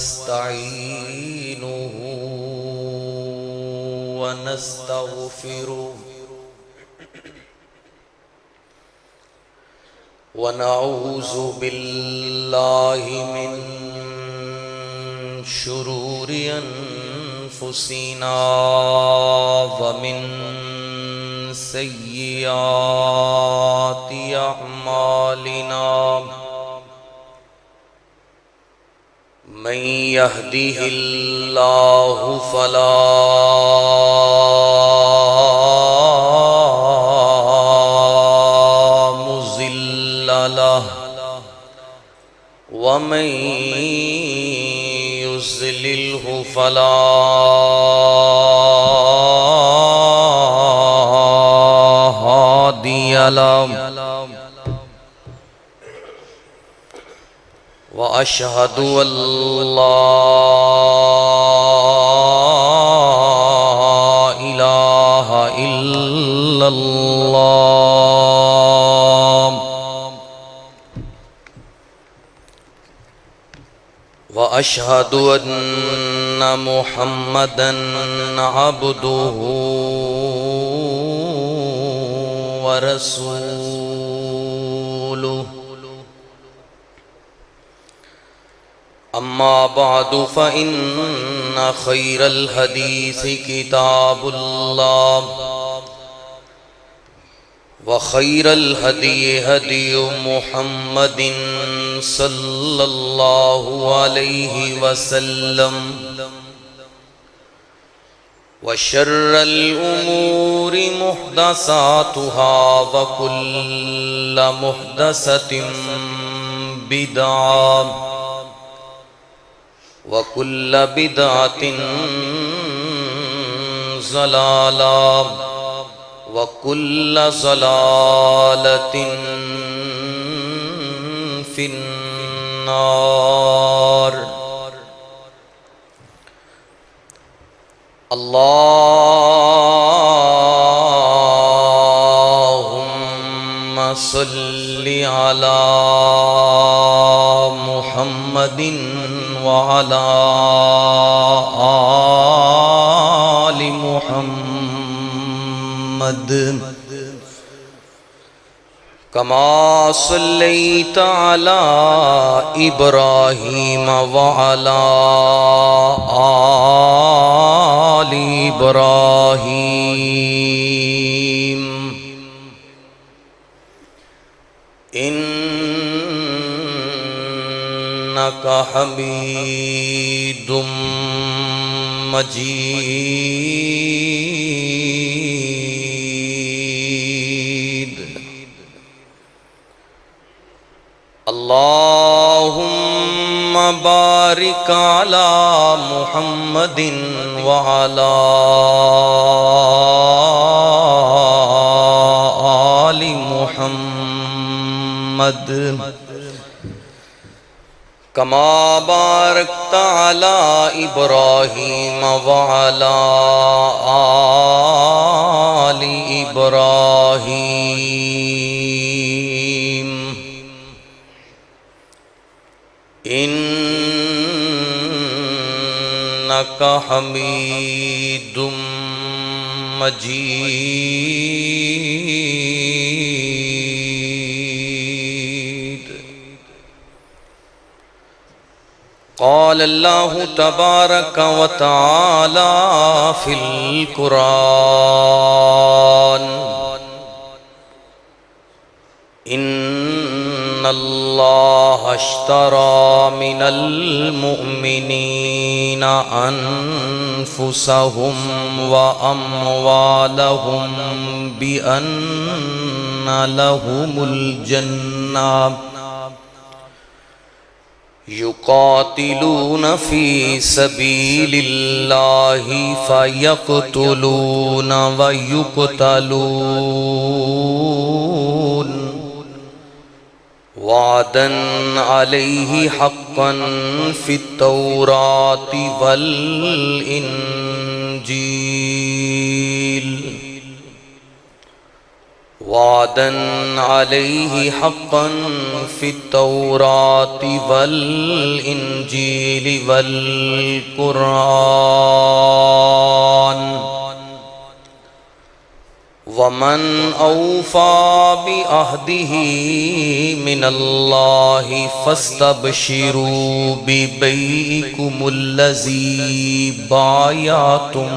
ونستعينه ونستغفره ونعوذ بالله من شرور أنفسنا ومن سيئات أعمالنا من يهده الله فلا مضل له ومن يضلله فلا هادي له وأشهد أن لا إله إلا الله وأشهد أن محمدًا عبده ورسوله أما بعد فإن خير الحديث كتاب الله وخير الهدي هدي محمد صلى الله عليه وسلم وشر الأمور محدثاتها وكل محدثة بدعة وَكُلَّ بِدْعَةٍ ضَلَالَةٍ وَكُلَّ ضَلَالَةٍ فِي النَّارِ اللهم صل على محمد وعلى آل محمد كما صليت على إبراهيم وعلى آل إبراهيم إنك حميد مجيد اللهم بارك على محمد وعلى آل محمد كما باركت على إبراهيم وعلى آل إبراهيم إنك حميد مجيد قال الله تبارك وتعالى في القرآن إن الله اشترى من المؤمنين أنفسهم وأموالهم بأن لهم الجنة يقاتلون في سبيل الله فيقتلون ويقتلون وعدا عليه حقا في التوراة والإنجيل وعدا عليه حقا في التوراة والإنجيل والقرآن ومن أوفى بعهده من الله فاستبشروا ببيعكم الذي بايعتم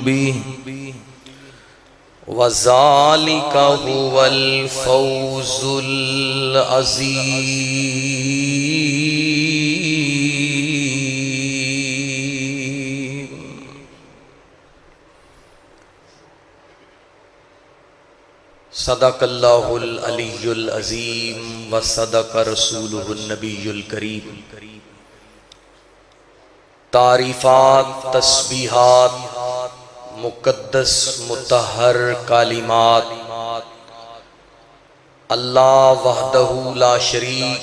به وذلك هو الفوز العظيم. صدق اللہ العلی العظیم وصدق رسولہ النبی الکریم. تعریفات، تسبیحات، مقدس مطہر کلمات اللہ وحدہ لا شریک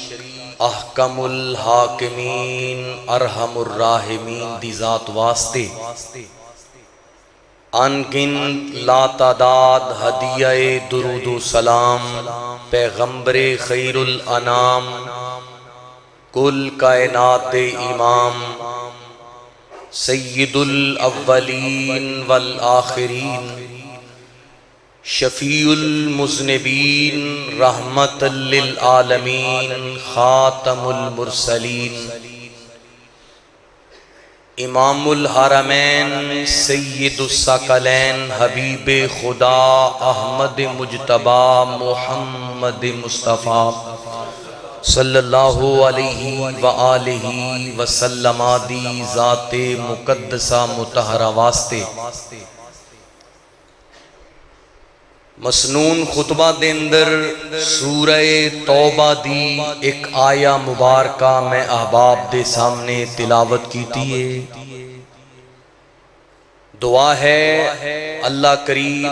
احکم الحاکمین ارحم الراحمین دی ذات واسطے ان گنت لا تعداد ہدیہ درود و سلام پیغمبر خیر الانام کل کائنات امام سید الاولین والآخرین شفیع المذنبین رحمت للعالمین خاتم المرسلین امام الحرمین سید الثقلین حبیب خدا احمد مجتبی محمد مصطفیٰ صلی اللہ علیہ وآلہ وسلم دی ذات مقدسہ مطہرہ واسطے مسنون خطبہ دے اندر سورہ توبہ دی ایک آیہ مبارکہ میں احباب دے سامنے تلاوت کیتی ہے. دعا ہے اللہ کریم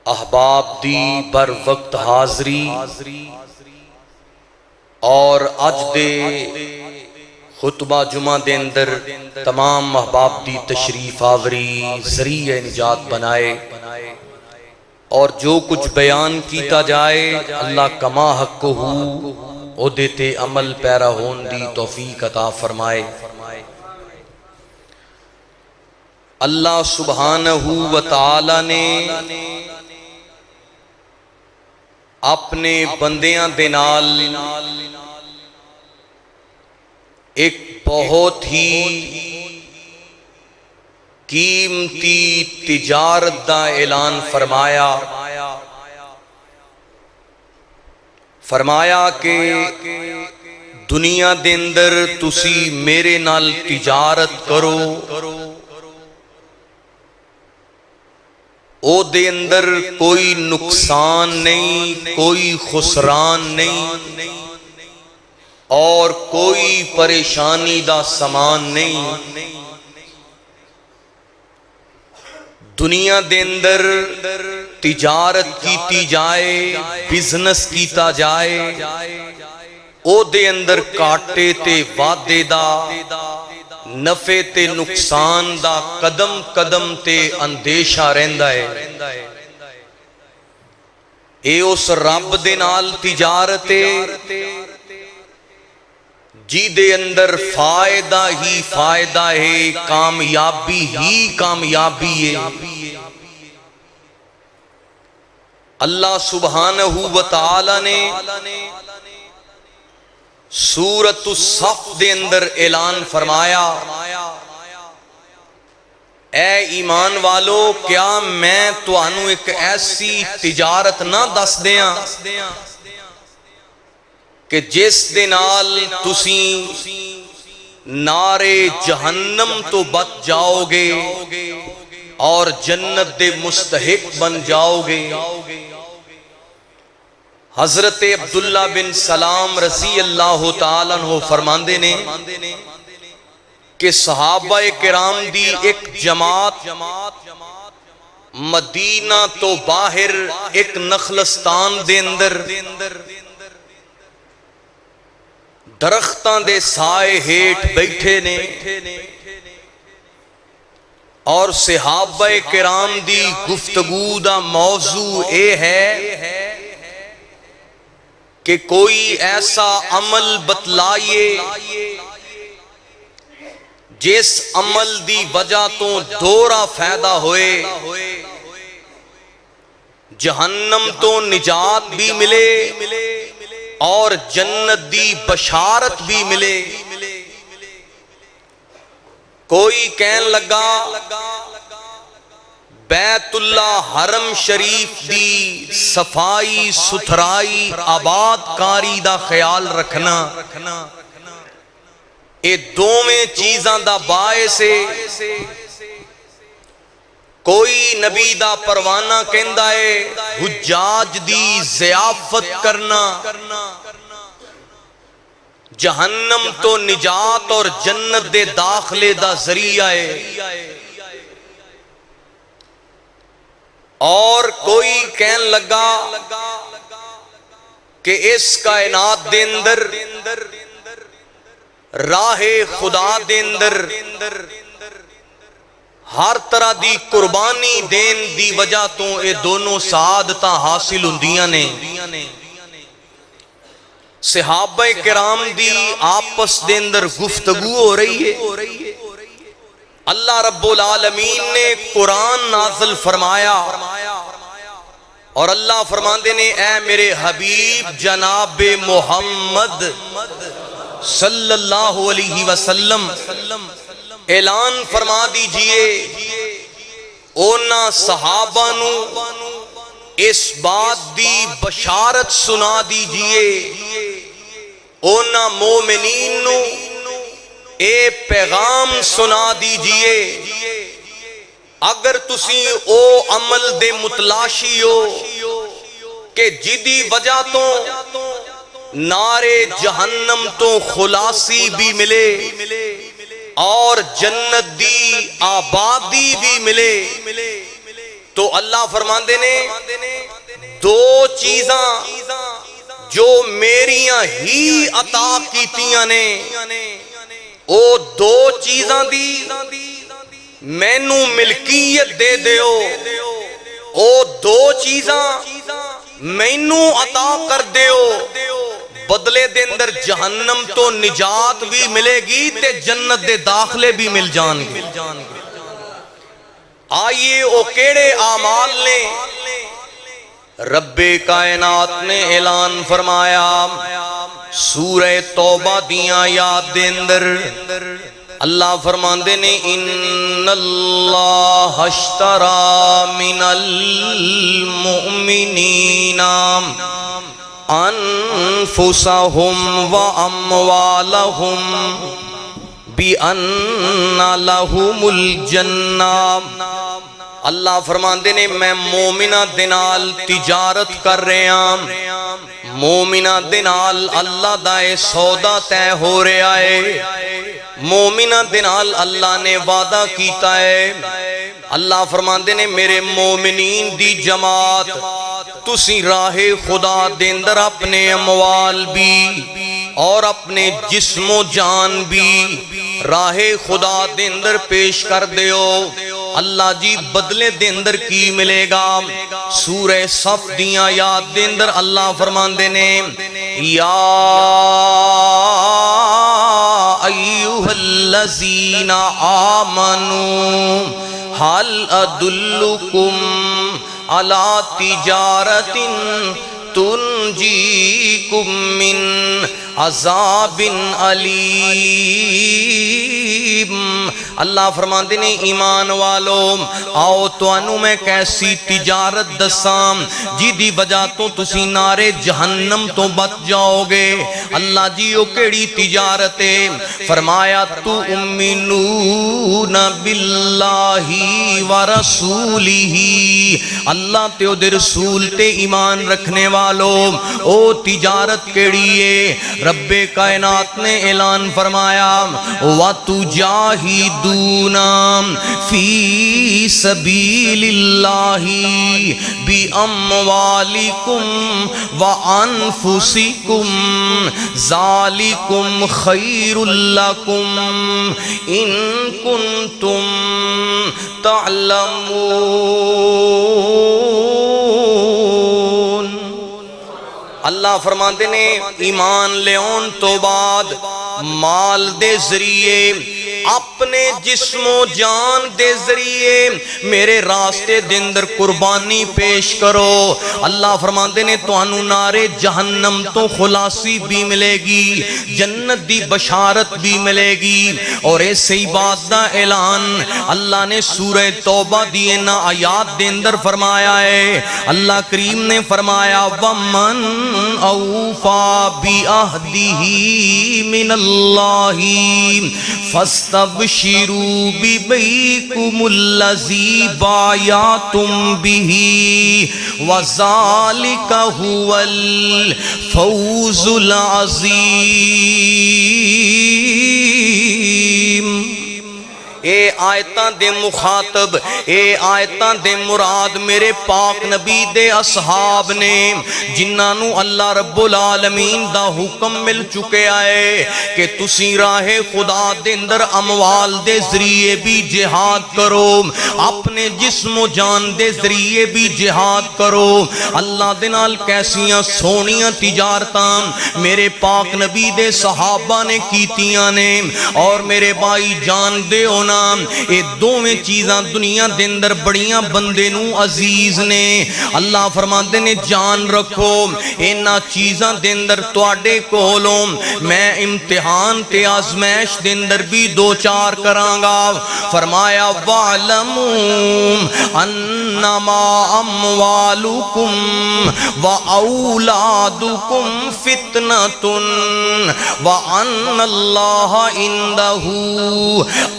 احباب دی بر وقت حاضری اور اج دے خطبہ جمعہ دے اندر تمام احباب دی تشریف آوری ذریعہ نجات بنائے اور جو کچھ بیان کیتا جائے اللہ کما حق ہو او دیتے عمل پیرا ہون دی توفیق عطا فرمائے. اللہ سبحانہ و تعالی نے اپنے بندیاں دے نال ایک بہت ہی قیمتی تجارت دا اعلان فرمایا کہ دنیا دے اندر تسی میرے نال تجارت کرو او دے اندر کوئی نقصان نہیں، کوئی خسران نہیں اور کوئی پریشانی دا سامان نہیں. دنیا دے اندر تجارت کیتی جائے، بزنس کیتا جائے، او دے اندر کاٹے تے وعدے دا، نفع تے نقصان دا قدم قدم تے اندیشہ رہندا ہے. اے اس رب دے نال تجارت جی دے اندر فائدہ ہی فائدہ ہے، کامیابی ہی کامیابی ہے. اللہ سبحانہ و تعالی نے سورۃ الصف دے اندر اعلان فرمایا اے ایمان والو کیا میں تانوں ایک ایسی تجارت نہ دس دیاں کہ جس دے نال تسی نارے جہنم تو بچ جاؤ گے اور جنت دے مستحق بن جاؤ گے. حضرت عبداللہ بن سلام رضی اللہ تعالیٰ عنہ فرماندے نے کہ صحابہ کرام دی ایک جماعت مدینہ تو باہر ایک نخلستان دے اندر درختاں دے سائے ہیٹ بیٹھے نے. اور صحابہ کرام دی گفتگو دا موضوع اے ہے کہ کوئی ایسا عمل بتلائیے جس عمل دی وجہ تو دورا فائدہ ہوئے، جہنم تو نجات بھی ملے اور جنت دی بشارت بھی ملے۔ کوئی کہن لگا بیت اللہ حرم شریف دی صفائی ستھرائی آباد کاری دا خیال رکھنا، اے دوویں چیزاں دا باعث ہے۔ کوئی نبی دا پروانہ کہندا ہے حجاج دی ضیافت کرنا، جہنم تو نجات اور جنت دے داخلے دا ذریعہ ہے۔ اور کوئی کہن لگا کہ اس کائنات دے اندر راہ خدا دے اندر ہر طرح دی قربانی دین دی وجہ تو اے دونوں سعادتاں حاصل ہوندیاں نے۔ صحابہ کرام دی آپس دے اندر گفتگو ہو رہی ہے، اللہ رب العالمین نے قرآن نازل فرمایا اور اللہ فرماندے نے اے میرے حبیب جناب محمد صلی اللہ علیہ وسلم اعلان فرما دیجئے اونا صحابہ نو اس بات دی بشارت سنا دیجئے، اونا مومنین نو اے پیغام سنا دیجئے، اگر تسی او عمل دے متلاشی ہو کہ جدی وجہ تو نارے جہنم تو خلاصی بھی ملے اور جنت دی آبادی بھی ملے، تو اللہ فرماندے نے دو چیزاں جو میریاں ہی عطا کیتیاں نے، او دو چیزاں دی مینو ملکیت دے دیو، او دو چیزاں مینو عطا کر دیو، بدلے دے اندر جہنم تو نجات بھی ملے گی تے جنت دے داخلے بھی مل جان گے۔ آئیے او کیڑے اعمال نے؟ رب کائنات نے اعلان فرمایا سورہ توبہ دیاں یاد دے اندر اللہ فرماندے نے ان اللہ اشترا من المؤمنین انفسہم و اموالہم بِأَنَّ لَهُمُ الْجَنَّةِ، اللہ فرماندے نے میں مومنہ دنال تجارت کر رہے ہیں، مومنہ دنال اللہ دائے سودا تے ہو رہا ہے، مومنہ دنال اللہ نے وعدہ کیتا ہے۔ اللہ فرماندے نے میرے مومنین دی جماعت تسی راہ خدا دے اندر اپنے اموال بھی اور اپنے جسم و جان بھی راہ خدا دے اندر پیش کر دیو، اللہ جی بدلے دے اندر کی ملے گا؟ سورہ صف دیاں یاد دے اندر اللہ فرماندے نے یا ایوہ الذین آمنوا حل ادلکم علی تجارت تنجیکم من عذاب علیم، اللہ فرماندے نے ایمان والو آؤ تو انو میں کیسی تجارت دساں جی دی وجہ تو تسی نارے جہنم تو بچ جاؤ گے۔ اللہ جی او کیڑی تجارت ہے؟ فرمایا تؤمنون باللہ ورسولہ، اللہ تے او دے رسول تے ایمان رکھنے والو او تجارت کیڑی ہے؟ رب کائنات نے اعلان فرمایا وَتُجَاهِدُونَ فِي سَبِيلِ اللَّهِ بِأَمْوَالِكُمْ وَأَنفُسِكُمْ ذَلِكُمْ خَيْرٌ لَكُمْ إِن كُنتُمْ تعلمون۔ اللہ فرماتے نے ایمان لیون تو بعد مال دے ذریعے اپنے جسم و جان دے ذریعے میرے راستے دے اندر قربانی پیش کرو۔ اللہ فرماتے نے توانو نارے جہنم تو خلاصی بھی ملے گی، جنت دی بشارت بھی ملے گی۔ اور ایسے ہی بات دا اعلان اللہ نے سورہ توبہ دیئے نا آیات دے اندر فرمایا ہے۔ اللہ کریم نے فرمایا وَمَنْ أَوْفَى بِعَهْدِهِ مِنَ اللَّهِ فَاسْتَبْشِرُوا بِبَيْعِكُمُ الَّذِي بَايَعْتُمْ بِهِ وَذَلِكَ هُوَ الْفَوْزُ الْعَظِيمُ۔ اے آیتاں دے مخاطب، اے آیتاں دے مراد میرے پاک نبی دے اصحاب نے جنہاں نو اللہ رب العالمین دا حکم مل چکے آئے کہ تسی راہ خدا دے اندر اموال دے ذریعے بھی جہاد کرو، اپنے جسم و جان دے ذریعے بھی جہاد کرو۔ اللہ دے نال کیسیاں سونیاں تجارتاں میرے پاک نبی دے صحابہ نے کیتیاں نے۔ اور میرے بھائی جان دے ہونا اے دوویں چیزاں دنیا دے اندر بڑیاں بندے نو عزیز نے۔ اللہ فرماتے نے جان رکھو اینا چیزاں دے اندر تواڈے کولوں میں امتحان تے آزمائش دے اندر بھی دو چار کراں گا۔ فرمایا وَاعْلَمُوا أَنَّمَا أَمْوَالُكُمْ وَأَوْلَادُكُمْ فِتْنَةٌ وَأَنَّ اللَّهَ عِندَهُ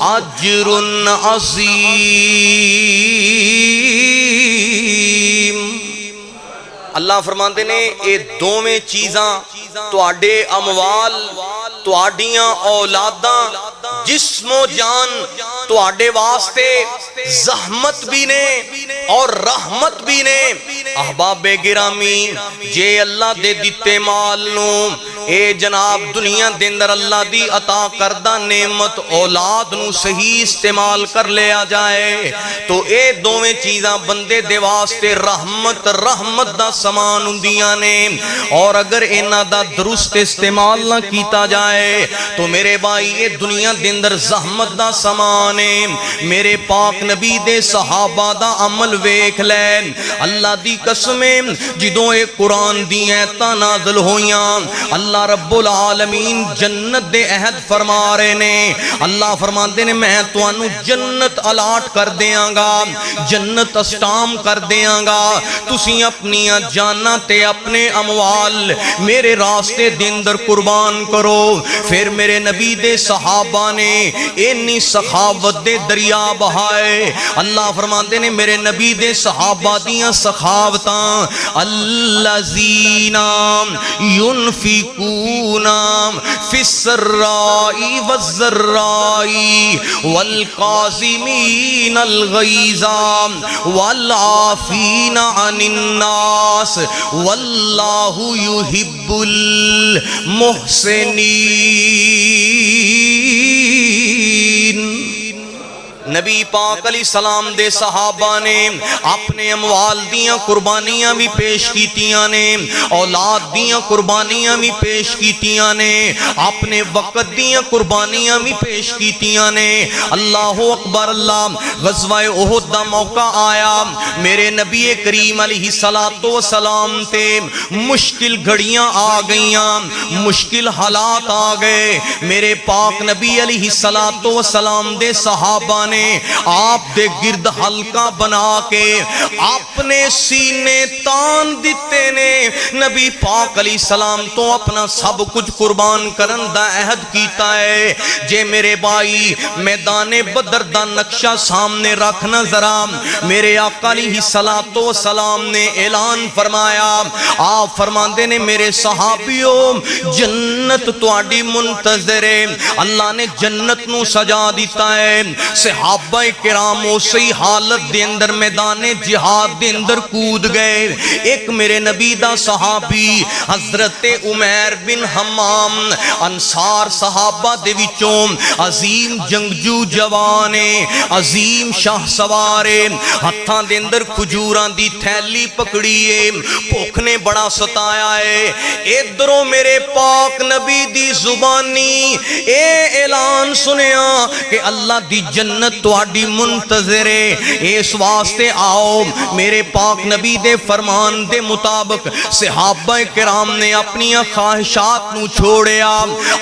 أَجْرٌ عظیم۔ اللہ فرماتے نے اے دوویں چیزاں تواڈے اموال، تواڈیاں اولاداں، جسم و جان تواڈے واسطے زحمت بھی نے اور رحمت بھی نے۔ احباب گرامی جے اللہ دے دیتے مال نو اے جناب دنیا دے اندر اللہ دی عطا کردہ نعمت اولاد نو صحیح استعمال کر لیا جائے تو اے دوویں چیزاں بندے دے واسطے رحمت دا سامان ہوندیاں نے۔ اور اگر انہاں دا درست استعمال نہ کیتا جائے تو میرے بھائی یہ دنیا دے اندر زحمت دا سامان ہے۔ میرے پاک نبی دے صحابہ دا عمل ویکھ لے، اللہ دی قسمیں جدوں اے قرآن دی آیتاں نازل ہویاں اللہ رب العالمین جنت دے عہد فرما رہے نے۔ اللہ فرماتے نے میں توانو جنت الاٹ کر دیاں گا، جنت اسٹام کر دیاں گا، تسی اپنی جانا تے اپنے اموال میرے راستے دے اندر قربان کرو۔ پھر میرے نبی دے صحابہ نے انی سخاوت دے دریا بہائے۔ اللہ فرماتے نے میرے نبی دے صحابہ دیاں سخاوتاں الذین ينفقون في السراء والضراء والكاظمين الغيظ والعافين عن الناس واللہ يحب المحسنین۔ نبی پاک علیہ السلام دے صحابہ نے اپنے اموال دیاں قربانیاں بھی پیش کیتیاں نے، اولاد دیاں قربانیاں بھی پیش کیتیاں نے، اپنے وقت دیاں قربانیاں بھی پیش کیتیاں نے۔ اللہ اکبر اللہ۔ غزوہ احد دا موقع آیا، میرے نبی کریم علیہ السلام تے مشکل گھڑیاں آ گئیاں، مشکل حالات آ گئے۔ میرے پاک نبی علیہ السلام دے صحابہ نے نے آپ دے گرد حلقہ بنا کے اپنے سینے تان دیتے نے نبی پاک علیہ السلام تو اپنا سب کچھ قربان کرن دا عہد کیتا ہے جے میرے بھائی میدان بدر دا نقشہ سامنے رکھنا ذرا میرے آقا علیہ السلام نے اعلان فرمایا آپ فرماندے نے میرے صحابیوں جنت تواڈی منتظر ہے اللہ نے جنت نو سجا دیتا ہے صحابہ کرام اسی حالت دے اندر میدان جہاد دے اندر کود گئے ایک میرے نبی دا صحابی حضرت عمیر بن حمام انصار صحابہ دے وچوں عظیم جنگجو جوانے عظیم شاہ سوارے ہتھاں دے اندر کھجوراں دی تھیلی پکڑیے بھوک نے بڑا ستایا ہے ادھروں میرے پاک نبی دی زبانی اے اعلان سنیا کہ اللہ دی جنت تواڈی منتظر ہے اس واسطے آؤ میرے پاک نبی دے فرمان دے مطابق صحابہ کرام نے اپنی خواہشات نو چھوڑیا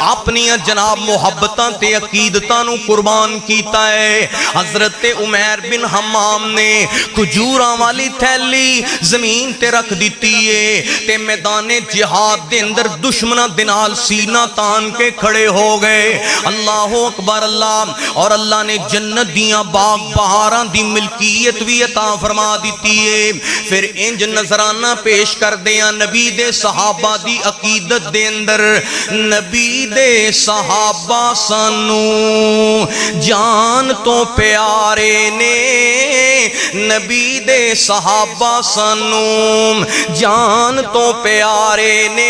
اپنی جناب محبتاں تے عقیدتاں نو قربان کیتا ہے حضرت عمیر بن حمام نے کھجوراں والی تھیلی زمین تے رکھ دیتی ہے تے میدان جہاد دے اندر دشمناں دے نال سینہ تان کے کھڑے ہو گئے اللہ اکبر اللہ اور اللہ نے جنت دیاں باغ بہاراں دی ملکیت بھی عطا فرما دیتی ہے پھر انج نظرانہ پیش کر دیاں نبی دے صحابہ دی عقیدت دے اندر نبی دے صحابہ سانو جان تو پیارے نے نبی دے صحابہ سانو جان تو پیارے نے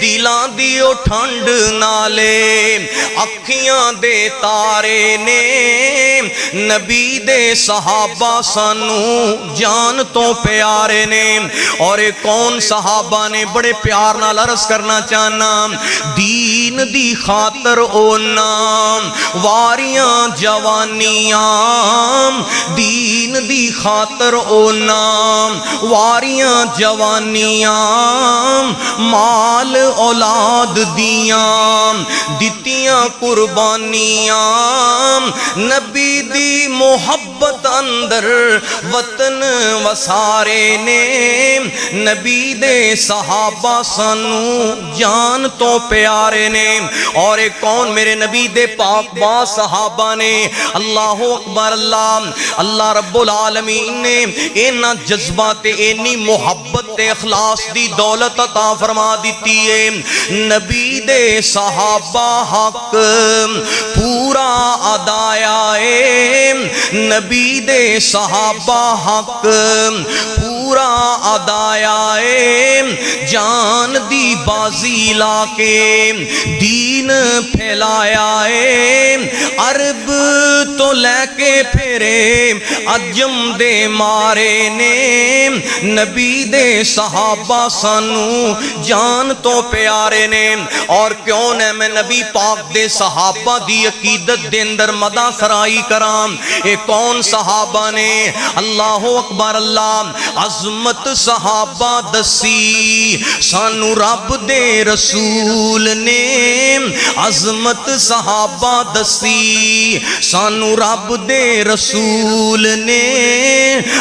دلان دیو ٹھنڈ نالے اکھیاں دے تارے نے نبی دے صحابہ سانو جان تو پیارے نے اور کون صحابہ نے بڑے پیار نال عرض کرنا چاہنا دین دی خاطر او نام واریاں جوانیاں دین دی خاطر او نام واریاں جوانیاں مال اولاد دیاں دتیاں قربانیاں نبی دی محبت اندر وطن وسارے نے نبی دے صحابہ سانو جان تو پیارے نے اور ایک کون میرے نبی دے پاک با صحابہ نے اللہ اکبر اللہ رب العالمین نے اینا جذبات اینی محبت اخلاص دی دولت عطا فرما دیتی ہے نبی دے صحابہ حق پورا ادایا ہے نبی دے صحابہ حق پورا ادایا ہے جان دی بازی لا کے دین پھیلایا ہے عرب تو لے کے پھرے عجم دے مارے نے نبی دے صحابہ سانو جان تو پیارے نے اور کیوں نے میں نبی پاک دے صحابہ دی عقیدت دے اندر مدہ سرائی کرام اے کون صحابہ نے اللہ اکبر اللہ عظمت صحابہ دسی سانو رب دے رسول نے عظمت صحابہ دسی سانو رب دے رسول نے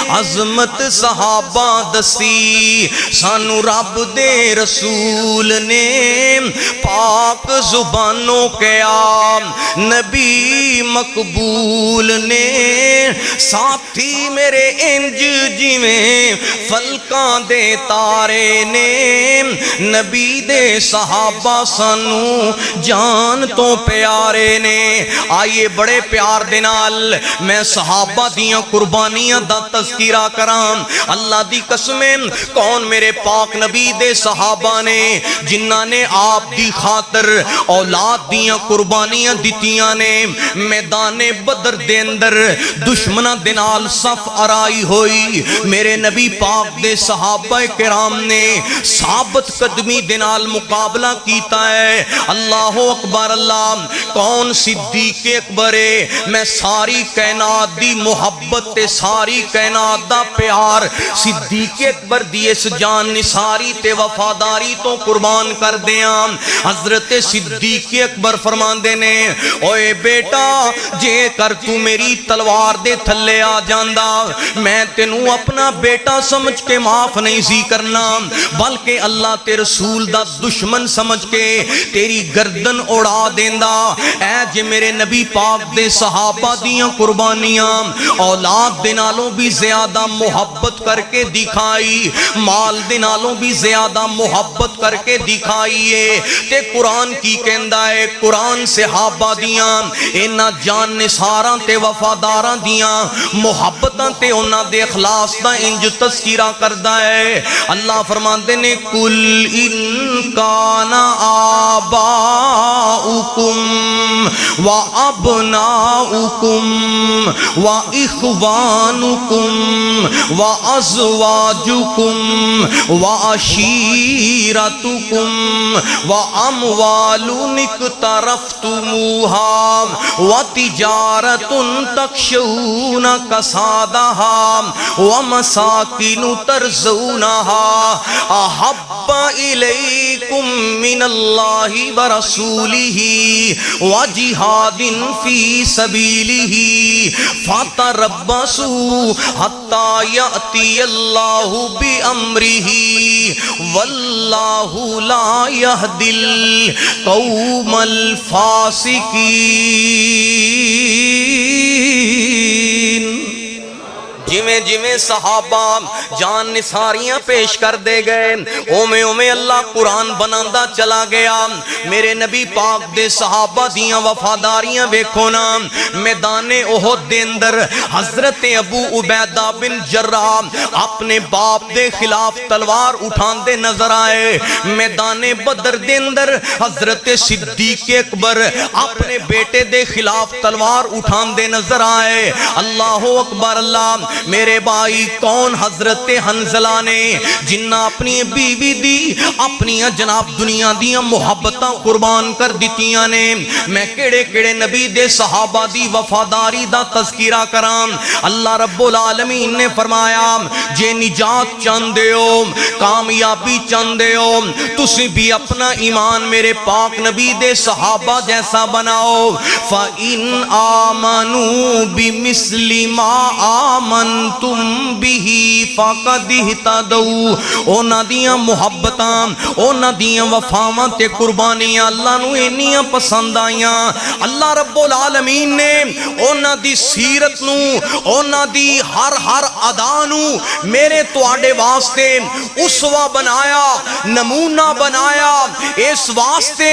عظمت صحابہ دسی سانو رب دے رسول نے پاک زبانوں کیا نبی مقبول نے ساتھی میرے انج جی میں فلکاں دے تارے نے نبی دے صحابہ سانو جان تو پیارے نے آئیے بڑے پیار دینال میں صحابہ دیاں قربانیاں دا تذکرہ کرام اللہ دی قسمیں کون میرے پاک نبی دے صحابہ نے جنہاں نے آپ دی خاطر اولاد دیاں قربانیاں دیتیاں نے میدان بدر دے اندر دشمنہ دنال صف آرائی ہوئی میرے نبی پاک دے صحابہ کرام نے ثابت قدمی دے نال مقابلہ کیتا ہے۔ اللہ اکبر اللہ، کون صدیق اکبر ہے؟ میں ساری کائنات دی محبت تے ساری کائنات دا پیار صدیق اکبر دی اس جان نثاری تے وفاداری تو قربان کر دیاں۔ حضرت صدیق اکبر فرماندے نے، اوے بیٹا جے کر تو میری تلوار دے تھلے آ جاندا میں تینوں اپنا بیٹا سمجھ کے معاف نہیں سی کرنا، بلکہ اللہ تے رسول دا دشمن سمجھ کے تیری گردن اڑا دیندا۔ اے جے میرے نبی پاک دے صحابہ دیاں قربانیاں اولاد دے نالوں بھی زیادہ محبت کر کے دکھائی، مال دے نالوں بھی زیادہ محبت کر کے دکھائیے تے قرآن کی کہندا ہے، قرآن صحابہ دیاں اینا جان نثاراں تے وفاداراں دیاں محبتاں تے انہاں دے اخلاص دا انج تذکرہ کردا ہے۔ اللہ فرماندے نے، کل ان کان آباؤکم و ابناؤکم و اخوانکم و ازواجکم و عشیرتکم و اموال اقترفتموها و تجارت تخشون کسادها و مساکن ترضونها احب الیکم من اللہ و رسولہ و جہاد فی سبیلہ فتربصوا حتی یأتی اللہ بامرہ واللہ لا یہدی القوم الفاسقین۔ جمیں جمیں صحابہ جان نثاریاں پیش کر دے گئے، اومیں اومیں اللہ قرآن بناندہ چلا گیا۔ میرے نبی پاک دے صحابہ دیاں وفاداریاں ویکھو نا۔ میدان احد دے اندر حضرت ابو عبیدہ بن جراح اپنے باپ دے خلاف تلوار اٹھان دے نظر آئے۔ میدان بدر دے اندر حضرت صدیق اکبر اپنے بیٹے دے خلاف تلوار اٹھان دے نظر آئے۔ اللہ اکبر اللہ، میرے بھائی کون حضرت حنظلہ نے جنہ اپنی بیوی دی اپنی جناب دنیا دیاں محبتاں قربان کر دیتیاں نے۔ میں کیڑے کیڑے نبی دے صحابہ دی وفاداری دا تذکرہ کرام۔ اللہ رب العالمین نے فرمایا، جے نجات چاندے ہو، کامیابی چاندے ہو، تسی بھی اپنا ایمان میرے پاک نبی دے صحابہ جیسا بناؤ۔ فَإِنْ آمَنُوا بِمِثْلِ مَا آمَنْتُمْ بِهِ فَقَدْ اهْتَدَوْا۔ اونا دیاں محبتاں، اونا دیاں وفاواں تے قربانیاں اللہ نو انیاں پسند آئیاں۔ اللہ رب العالمین نے اونا دی سیرت نو، اونا دی ہر ادا نو میرے تواڈے واسطے اسوہ بنایا، نمونہ بنایا۔ اس واسطے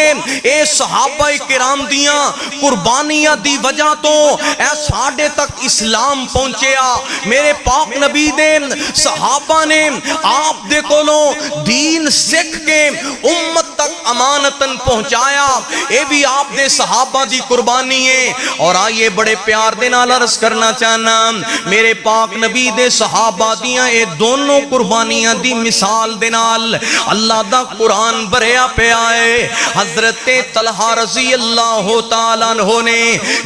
اے صحابہ کرام دیاں قربانیاں دی وجہ تو اے ساڈے تک اسلام پہنچیا۔ میرے پاک نبی دے صحابہ نے آپ دے کولوں دین سکھ کے امت تک امانتاً پہنچایا، اے بھی آپ دے صحابہ دی قربانی ہے۔ اور آئیے بڑے پیار دے نال عرض کرنا چاہنا، میرے پاک نبی دے صحابہ دیاں اے دونوں قربانیاں دی مثال دے نال اللہ دا قرآن بریا پہ آئے۔ حضرت طلحہ رضی اللہ تعالیٰ عنہ نے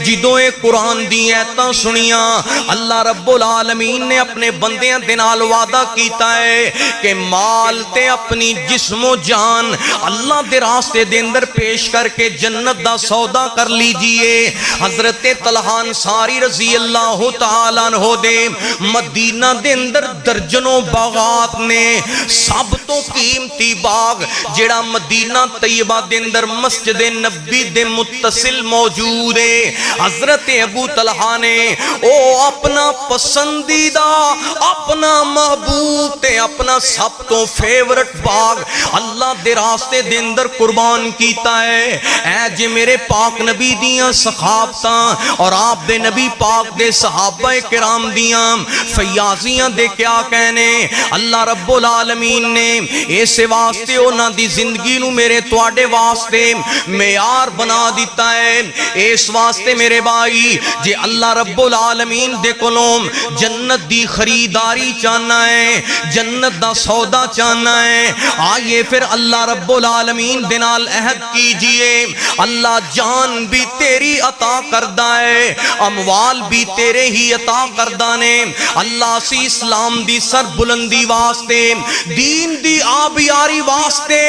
جدوں اے قرآن دی ایتاں سنیاں، اللہ رب العالمین نے اپنے بندیاں دے نال وعدہ کیتا ہے کہ مال تے اپنی جسم و جان اللہ دے راستے دے اندر پیش کر کے جنت دا سودا کر لیجئے۔ حضرت طلحہ انصاری رضی اللہ تعالیٰ عنہ دے مدینہ دے اندر درجنوں باغات نے، سب تو قیمتی باغ جڑا مدینہ طیبہ دے اندر مسجد نبی دے متصل موجود ہے، حضرت ابو طلحہ نے او اپنا پسندیدہ، اپنا محبوب تے اپنا سب تو فیورٹ باغ اللہ دے راستے دے اندر اندر قربان کیتا ہے۔ اے جے میرے پاک نبی دیاں سخاوتاں اور آپ دے نبی پاک دے صحابہ کرام دیاں فیاضیاں دے کیا کہنے۔ اللہ رب العالمین نے ایسے واسطے انہاں دی زندگی نو میرے تواڈے واسطے معیار بنا دیتا ہے۔ اس واسطے میرے بھائی جے اللہ رب العالمین دے کولوں جنت دی خریداری چاہنا ہے، جنت دا سودا چاہنا ہے، آئیے پھر اللہ رب العالمین دے نال عہد کیجئے۔ اللہ جان بھی تیری عطا کردہ ہے، اموال بھی تیرے ہی عطا کردہ نے۔ اللہ سی اسلام دی سر بلندی واسطے، دین دی آبیاری واسطے،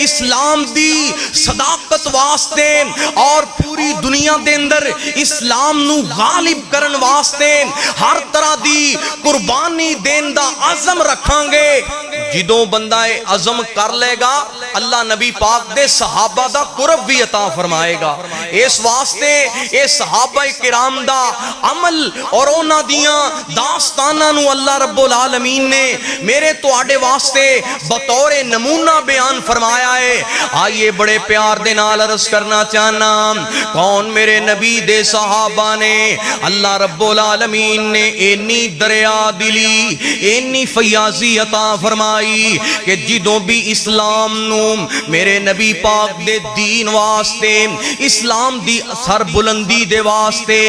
اسلام دی صداقت واسطے اور پوری دنیا دے اندر اسلام نو غالب کرن واسطے ہر طرح دی قربانی دین دا عزم رکھاں گے۔ جدوں بندہ عزم کر لے گا اللہ نبی پاک دے صحابہ دا قرب بھی عطا فرمائے گا۔ اس واسطے اے صحابہ کرام دا عمل اور اونا دیاں داستانہ نو اللہ رب العالمین نے میرے تواڈے واسطے بطور نمونہ بیان فرمایا ہے۔ آئیے بڑے پیار دے نال عرض کرنا چاہنا، کون میرے نبی دے صحابہ نے اللہ رب العالمین نے اینی دریا دلی اینی فیاضی عطا فرمائی کہ جدوں بھی اسلام نو میرے نبی پاک دے دین واسطے، اسلام دی سر بلندی دے واسطے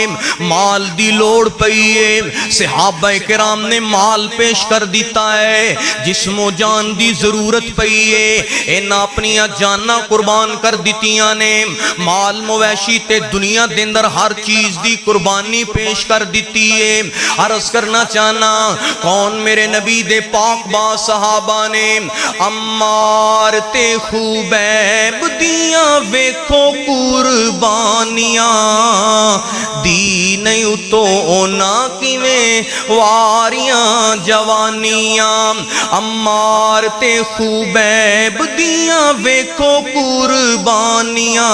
مال دی لوڑ پئیے، صحابہ کرام نے مال پیش کر دیتا ہے۔ جسم و جان دی ضرورت پئیے، انہاں اپنی جاناں قربان کر دیتیاں نے، مال مویشی تے دنیا دے اندر ہر چیز دی قربانی پیش کر دیتی ہے۔ عرض کرنا چاہنا، کون میرے نبی دے پاک با صحابہ نے عمار تے خوبیب دیاں ویکھو قربانیاں، دی نہیں اتو اونا کیویں واریاں جوانیاں، عمار تے خوبیب دیاں ویکھو قربانیاں،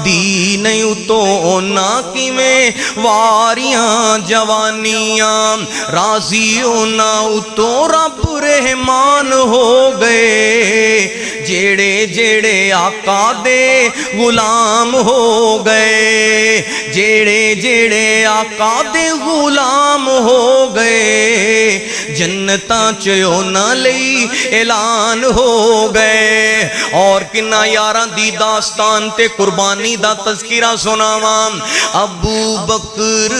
دی نہیں اتو اونا کیویں واریاں جوانیاں، راضی اونا اتو رب رحمان ہو گئے، جیڑے جیڑے آقا دے غلام ہو گئے، جیڑے جیڑے آقا دے غلام ہو گئے، جنتاں چونا لئی اعلان ہو گئے۔ اور کنہ یاراں دی داستان تے قربانی دا تذکرہ سناواں، ابو بکر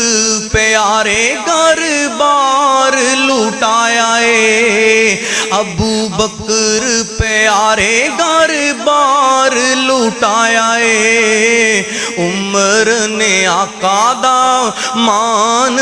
پیارے گھر بار لوٹایا ہے، ابو بکر پیارے گھر بار لوٹایا ہے، عمر نے آقا دا مان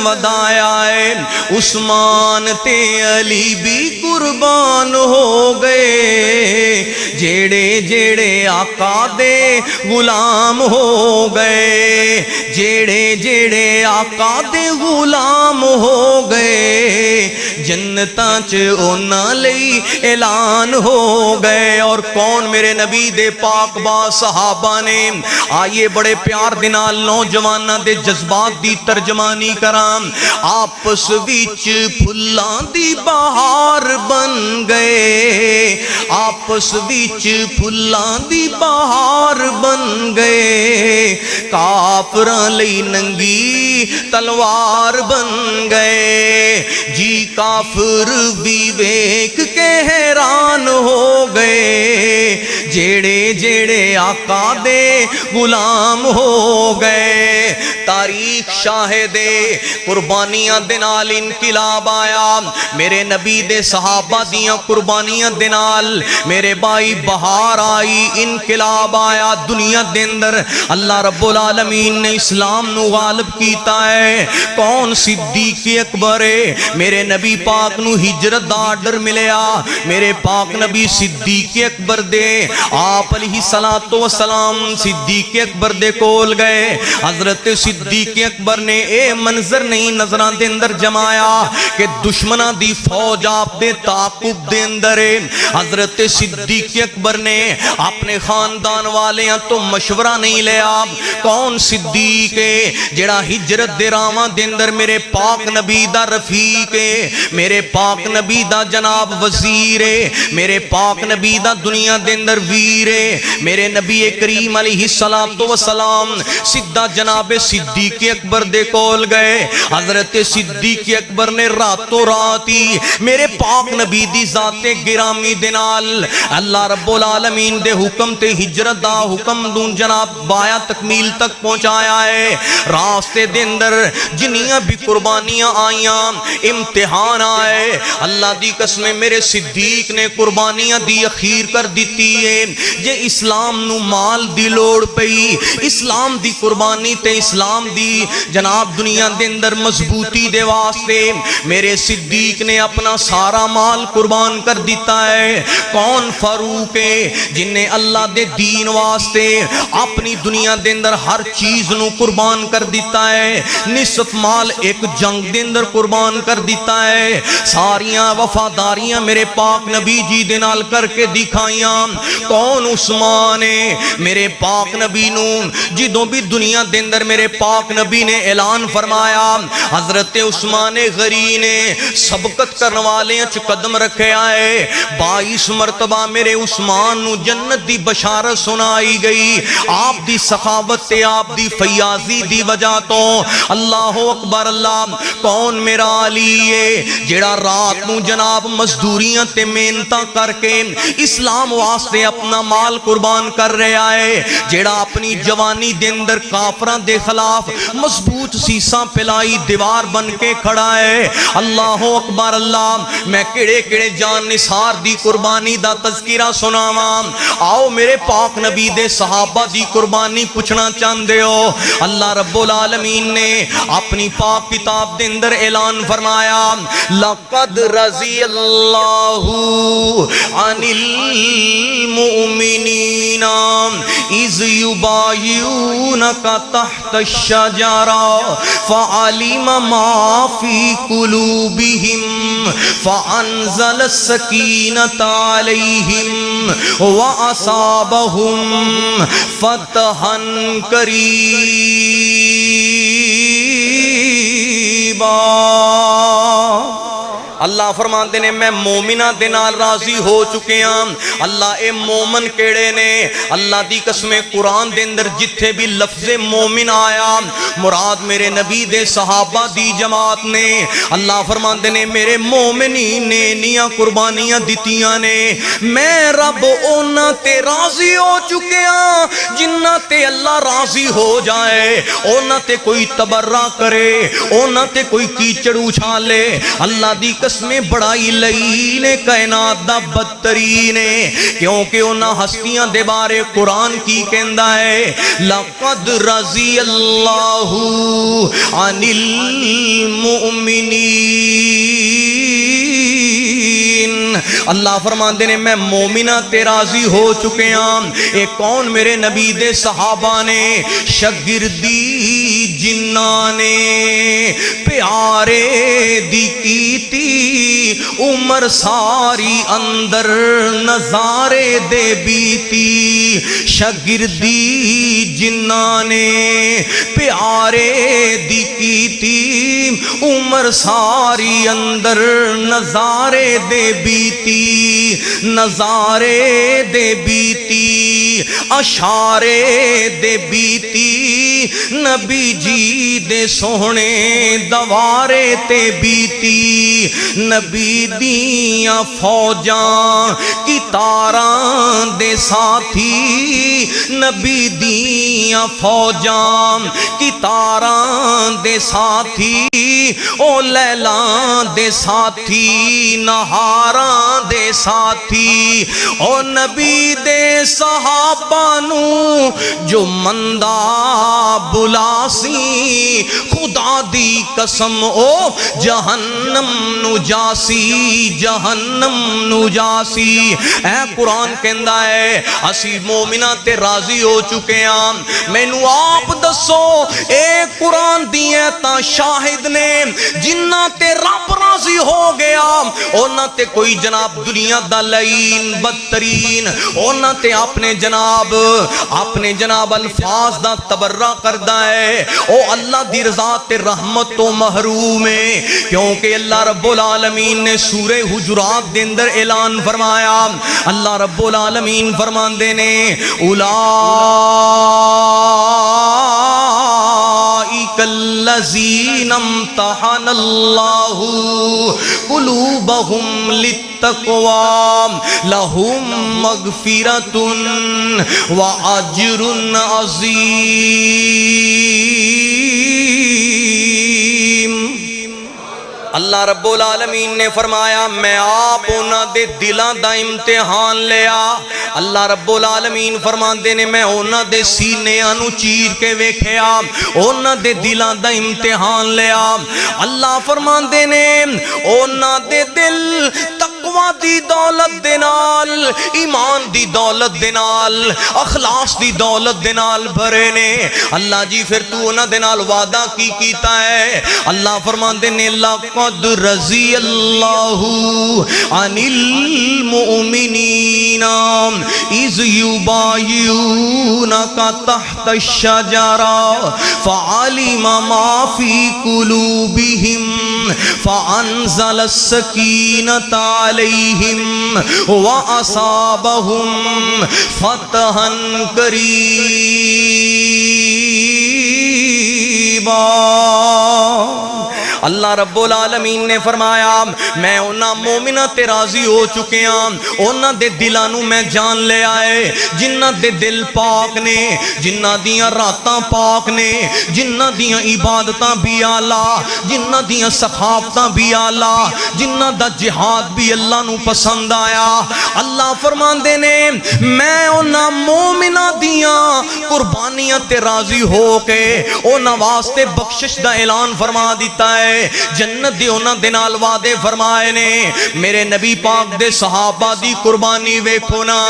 ودایا ہے، عثمان تے علی بھی قربان ہو گئے، جیڑے جیڑے آقا دے غلام ہو گئے، جیڑے جیڑے آقا دے غلام ہو گئے، جنتاں چ اونا لئی اعلان ہو گئے۔ اور کون میرے نبی دے پاک با صحابہ نے، آئیے بڑے پیار دے نال نوجواناں دے جذبات دی ترجمانی کرام، آپس وچ پھلاں دی بہار بن گئے، آپس وچ پھلاں دی بہار بن گئے، کافراں لئی ننگی تلوار بن گئے، جی کافر بھی ویکھ کے حیران ہو گئے، جیڑے جیڑے آقا دے غلام ہو گئے۔ تاریخ شاہدے قربانیاں دے نال انقلاب آیا، میرے نبی دے صحابہ دیاں قربانیاں دے نال میرے بھائی بہار آئی، انقلاب آیا دنیا دے اندر۔ اللہ رب العالمین نے اسلام نو غالب کیتا ہے۔ کون صدیق اکبر ہے، میرے نبی پاک نو ہجرت دا آرڈر ملیا، میرے پاک نبی صدیق اکبر دے آپ علیہ السلام صدیق اکبر دے کول گئے۔ حضرت صدیق اکبر نے اے منظر نہیں نظران دے اندر جمایا کہ دشمنہ دی فوج آپ دے تعاقب دے اندر ہے۔ حضرت صدیق اکبر نے اپنے خاندان والیاں تو مشورہ نہیں لیا، کون صدیق ہے جڑا ہجرت دے راواں دے اندر میرے پاک نبی دا رفیق ہے، میرے پاک نبی دا جناب وزیر ہے، میرے پاک نبی دا دنیا دے اندر تنویر میرے نبی کریم علیہ السلام سدھا جناب صدیق اکبر دے کول گئے. حضرت صدیق اکبر نے راتوں رات ہی میرے پاک نبی دی ذات گرامی دے نال اللہ رب العالمین دے حکم تے ہجرت دا حکم دون جناب بایا تکمیل تک پہنچایا ہے. راستے دے اندر جنیاں بھی قربانیاں آئیاں امتحان آئے. اللہ دی قسم میرے صدیق نے قربانیاں دی اخیر کر دیتی ہے. جے اسلام نو مال دی لوڑ پئی اسلام دی قربانی تے اسلام دی جناب دنیا دے اندر مضبوطی دے واسطے میرے صدیق نے اپنا سارا مال قربان کر دیتا ہے. کون فاروق ہے جن نے اللہ دے دین واسطے اپنی دنیا دے اندر ہر چیز نو قربان کر دیتا ہے. نصف مال ایک جنگ دے اندر قربان کر دیتا ہے. ساریاں وفاداریاں میرے پاک نبی جی دے نال کر کے دکھائیاں. کون عثمان ہے میرے پاک نبی نو جدوں بھی دنیا دے اندر میرے پاک نبی نے اعلان فرمایا حضرت عثمان غری نے سبقت کرنے والے چ قدم رکھے آئے. 22 مرتبہ میرے عثمان نو جنت دی بشارت سنائی گئی آپ دی سخاوت تے آپ دی فیاضی دی وجہ تو. اللہ اکبر اللہ. کون میرا علی ہے جیڑا رات نو جناب مزدوریاں تے محنتاں کر کے اسلام واسطے اپنا مال قربان کر رہا ہے. جیڑا اپنی جوانی دے اندر کافراں دے خلاف مضبوط سیساں پلائی دیوار بن کے کھڑا ہے. اللہ اکبر اللہ. میں کڑے کڑے جان نثار دی قربانی دا تذکرہ سناواں. آؤ میرے پاک نبی دے صحابہ دی قربانی پوچھنا چاہندے ہو. اللہ رب العالمین نے اپنی پاک کتاب دے اندر اعلان فرمایا لقد رضی اللہ عن المؤمنین اذ یبایعونک تحت الشجرہ فعلم ما فی قلوبہم فانزل السکینۃ علیہم وَأَصَابَهُمْ فَتْحًا قَرِيبًا. اللہ فرماندے نے میں مومنہ دے نال راضی ہو چکے ہاں. اللہ اے مومن کیڑے نے اللہ دی قسم قرآن دے اندر جتھے بھی لفظ مومن آیا مراد میرے نبی دے صحابہ دی جماعت نے. اللہ فرماندے نے میرے مومنین نے نیاں قربانیاں دیتیاں نے. میں رب اونا تے راضی ہو چکے ہاں جنہ تے اللہ راضی ہو جائے. اونا تے کوئی تبرہ کرے اونا تے کوئی کیچڑ اچھالے. اللہ دی قسم میں بڑائی لئین کائنات دا بدترین ہے کیونکہ انہاں ہستیاں دے بارے قرآن کی کہندہ ہے لقد رضی اللہ عن المؤمنین. اللہ فرماندے نے میں مومنہ تے راضی ہو چکے ہاں. ایک کون میرے نبی دے صحابہ نے شگردی جنہ نے پیارے دی کیتی عمر ساری اندر نظارے دے بیتی. شگردی جنہ نے پیارے دی کیتی عمر ساری اندر نظارے دے بیتی. نظارے دے بیتی اشارے دے بیتی نبی جی دے سونے دوارے تے بیتی. نبی دیاں فوجاں کی تاراں دے ساتھی نبی دیاں فوجاں کی تاراں دے ساتھی او لیلاں دے ساتھی نہاراں دے ساتھی او نبی دے صحابہ نو جو مندہ بلاسی خدا دی قسم او جہنم نو جاسی جہنم نو جاسی. اے قرآن کہندہ ہے اسی مومنہ تے راضی ہو چکے ہیں. میں نو آپ دسو اے قرآن دیئے تا شاہد نے جنہ تے رب راضی ہو گیا اونا تے کوئی جناب دنیا دا لعین بدترین اونا تے اپنے جناب الفاظ دا تبرہ کردہ ہے. او اللہ دی رضا رحمت تو محروم ہے، کیونکہ اللہ رب العالمین نے سورہ حجرات دے اندر اعلان فرمایا، اللہ رب العالمین فرماندے نے الذین امتحن اللہ قلوبہم للتقوی لہم مغفرۃ واجر عظیم۔ اللہ رب العالمین نے فرمایا میں آپ انہاں دے دلاں دا امتحان لیا۔ اللہ رب العالمین فرماندے نے میں انہاں دے سینیاں نو چیر کے ویکھیا، انہاں دے دلاں دا امتحان لیا۔ اللہ فرماندے نے انہاں دے دل تقوی دی دولت دے نال، ایمان دی دولت دے نال، اخلاص دی دولت دے نال بھرے نے۔ اللہ جی پھر تو انہاں دے نال وعدہ کی کیتا ہے؟ اللہ فرماندے نے لقد رضی اللہ عن المؤمنین اذ یبایعونک تحت الشجرہ فعلم ما فی قلوبہم فانزل السکینۃ علیہم واصابہم فتحا قریبا۔ اللہ رب العالمین نے فرمایا میں انہاں مومنہ تے راضی ہو چکے ہاں، انہاں دے دلانو میں جان لے آئے جنہ دے دل پاک نے، جنہ دیاں راتاں پاک نے، جنہ دیاں عبادتاں بھی آلہ، جنہ دیاں سخافتاں بھی آلہ، جنہ دا جہاد بھی اللہ نو پسند آیا۔ اللہ فرماندے نے میں انہاں مومنہ دیاں قربانیاں تے راضی ہو کے انہاں واسطے بخشش دا اعلان فرما دیتا ہے، جنت دی انہاں دے نال وعدے فرمائے نے۔ میرے نبی پاک دے صحابہ دی قربانی ویکھو نا،